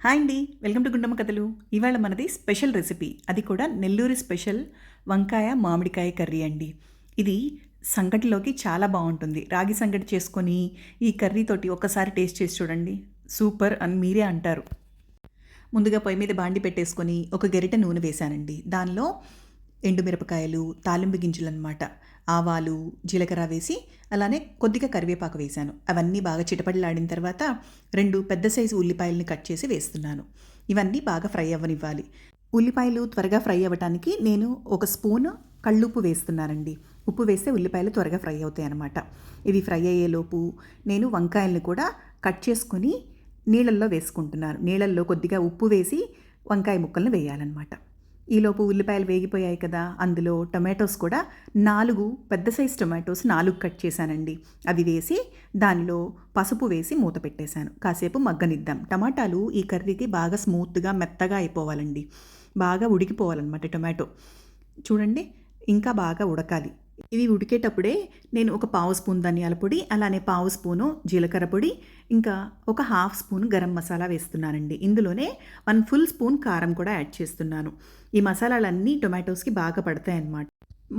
Hi అండి, welcome to Gundamma కథలు. ఇవాళ మనది స్పెషల్ రెసిపీ, అది కూడా నెల్లూరు స్పెషల్ వంకాయ మామిడికాయ కర్రీ అండి. ఇది సంగటిలోకి చాలా బాగుంటుంది. రాగి సంగటి చేసుకొని ఈ కర్రీతోటి ఒక్కసారి టేస్ట్ చేసి చూడండి, సూపర్ అని మీరే అంటారు. ముందుగా పొయ్యి మీద బాండి పెట్టేసుకొని ఒక గరిటె నూనె వేశానండి. దానిలో ఎండుమిరపకాయలు, తాలింపు గింజలు అనమాట, ఆవాలు, జీలకర్ర వేసి అలానే కొద్దిగా కరివేపాకు వేశాను. అవన్నీ బాగా చిటపటలాడిన తర్వాత 2 పెద్ద సైజు ఉల్లిపాయలని కట్ చేసి వేస్తున్నాను. ఇవన్నీ బాగా ఫ్రై అవ్వనివ్వాలి. ఉల్లిపాయలు త్వరగా ఫ్రై అవ్వటానికి నేను 1 స్పూన్ కళ్ళుప్పు వేస్తున్నానండి. ఉప్పు వేస్తే ఉల్లిపాయలు త్వరగా ఫ్రై అవుతాయి అన్నమాట. ఇవి ఫ్రై అయ్యేలోపు నేను వంకాయలను కూడా కట్ చేసుకొని నీళ్ళల్లో వేసుకుంటున్నాను. నీళ్ళల్లో కొద్దిగా ఉప్పు వేసి వంకాయ ముక్కలను వేయాలన్నమాట. ఈలోపు ఉల్లిపాయలు వేగిపోయాయి కదా, అందులో టొమాటోస్ కూడా 4 పెద్ద సైజు టొమాటోస్ 4 కట్ చేశానండి. అవి వేసి దానిలో పసుపు వేసి మూత పెట్టేశాను. కాసేపు మగ్గనిద్దాం. టమాటాలు ఈ కర్రీకి బాగా స్మూత్గా మెత్తగా అయిపోవాలండి, బాగా ఉడికిపోవాలన్నమాట టొమాటో. చూడండి, ఇంకా బాగా ఉడకాలి. ఇవి ఉడికేటప్పుడే నేను ఒక పావు స్పూన్ ధనియాల పొడి, అలానే పావు స్పూను జీలకర్ర పొడి, ఇంకా ఒక హాఫ్ స్పూన్ గరం మసాలా వేస్తున్నానండి. ఇందులోనే 1 ఫుల్ స్పూన్ కారం కూడా యాడ్ చేస్తున్నాను. ఈ మసాలాలన్నీ టొమాటోస్కి బాగా పడతాయన్నమాట.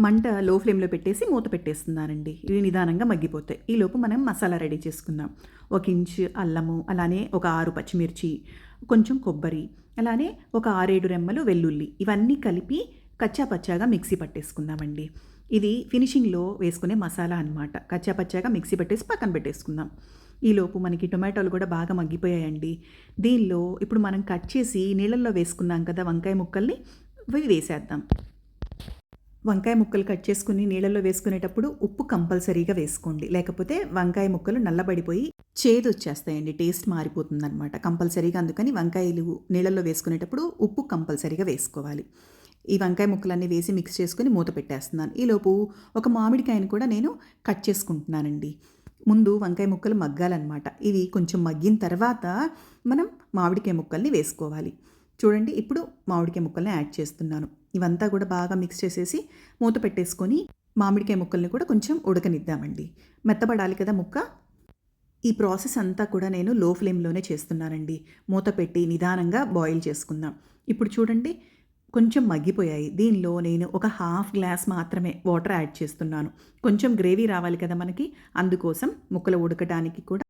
మంట లో ఫ్లేమ్లో పెట్టేసి మూత పెట్టేస్తున్నానండి. ఇవి నిదానంగా మగ్గిపోతాయి. ఈలోపు మనం మసాలా రెడీ చేసుకుందాం. 1 ఇంచు అల్లము, అలానే ఒక 6 పచ్చిమిర్చి, కొంచెం కొబ్బరి, అలానే ఒక 6-7 రెమ్మలు వెల్లుల్లి, ఇవన్నీ కలిపి కచ్చాపచ్చాగా మిక్సీ పట్టేసుకుందామండి. ఇది ఫినిషింగ్లో వేసుకునే మసాలా అనమాట. కచ్చాపచ్చాగా మిక్సీ పట్టేసి పక్కన పెట్టేసుకుందాం. ఈలోపు మనకి టొమాటోలు కూడా బాగా మగ్గిపోయాయండి. దీనిలో ఇప్పుడు మనం కట్ చేసి నీళ్ళల్లో వేసుకున్నాం కదా వంకాయ ముక్కల్ని, ఇవి వేసేద్దాం. వంకాయ ముక్కలు కట్ చేసుకుని నీళ్ళల్లో వేసుకునేటప్పుడు ఉప్పు కంపల్సరీగా వేసుకోండి, లేకపోతే వంకాయ ముక్కలు నల్లబడిపోయి చేదు వచ్చేస్తాయండి, టేస్ట్ మారిపోతుందన్నమాట కంపల్సరీగా. అందుకని వంకాయలు నీళ్ళల్లో వేసుకునేటప్పుడు ఉప్పు కంపల్సరీగా వేసుకోవాలి. ఈ వంకాయ ముక్కలన్నీ వేసి మిక్స్ చేసుకుని మూత పెట్టేస్తున్నాను. ఈలోపు ఒక మామిడికాయను కూడా నేను కట్ చేసుకుంటున్నానండి. ముందు వంకాయ ముక్కలు మగ్గాలన్నమాట. ఇవి కొంచెం మగ్గిన తర్వాత మనం మామిడికాయ ముక్కల్ని వేసుకోవాలి. చూడండి, ఇప్పుడు మామిడికాయ ముక్కల్ని యాడ్ చేస్తున్నాను. ఇవంతా కూడా బాగా మిక్స్ చేసేసి మూత పెట్టేసుకొని మామిడికాయ ముక్కల్ని కూడా కొంచెం ఉడకనిద్దామండి. మెత్తబడాలి కదా ముక్క. ఈ ప్రాసెస్ అంతా కూడా నేను లో ఫ్లేమ్లోనే చేస్తున్నానండి. మూత పెట్టి నిదానంగా బాయిల్ చేసుకుందాం. ఇప్పుడు చూడండి, కొంచెం మగ్గిపోయాయి. దీనిలో నేను ఒక హాఫ్ గ్లాస్ మాత్రమే వాటర్ యాడ్ చేస్తున్నాను. కొంచెం గ్రేవీ రావాలి కదా మనకి, అందుకోసం ముక్కలు ఉడకడానికి కూడా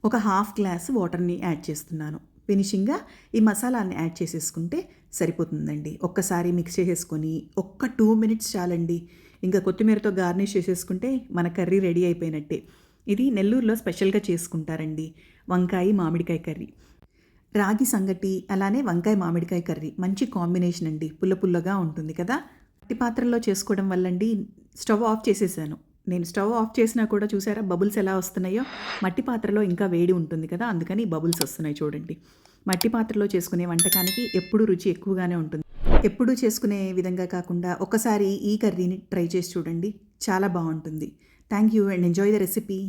ఒక హాఫ్ గ్లాస్ వాటర్ని యాడ్ చేస్తున్నాను. ఫినిషింగ్గా ఈ మసాలాని యాడ్ చేసేసుకుంటే సరిపోతుందండి. ఒక్కసారి మిక్స్ చేసేసుకొని 2 మినిట్స్ చాలండి. ఇంకా కొత్తిమీరతో గార్నిష్ చేసేసుకుంటే మన కర్రీ రెడీ అయిపోయినట్టే. ఇది నెల్లూరులో స్పెషల్గా చేసుకుంటారండి, వంకాయ మామిడికాయ కర్రీ. రాగి సంగటి, అలానే వంకాయ మామిడికాయ కర్రీ మంచి కాంబినేషన్ అండి. పుల్ల పుల్లగా ఉంటుంది కదా. మట్టి పాత్రలో చేసుకోవడం వల్లండి స్టవ్ ఆఫ్ చేసేసాను. నేను స్టవ్ ఆఫ్ చేసినా కూడా చూసారా బబుల్స్ ఎలా వస్తున్నాయో. మట్టి పాత్రలో ఇంకా వేడి ఉంటుంది కదా, అందుకని బబుల్స్ వస్తున్నాయి చూడండి. మట్టి పాత్రలో చేసుకునే వంటకానికి ఎప్పుడు రుచి ఎక్కువగానే ఉంటుంది. ఎప్పుడూ చేసుకునే విధంగా కాకుండా ఒకసారి ఈ కర్రీని ట్రై చేసి చూడండి, చాలా బాగుంటుంది. Thank you and enjoy the recipe.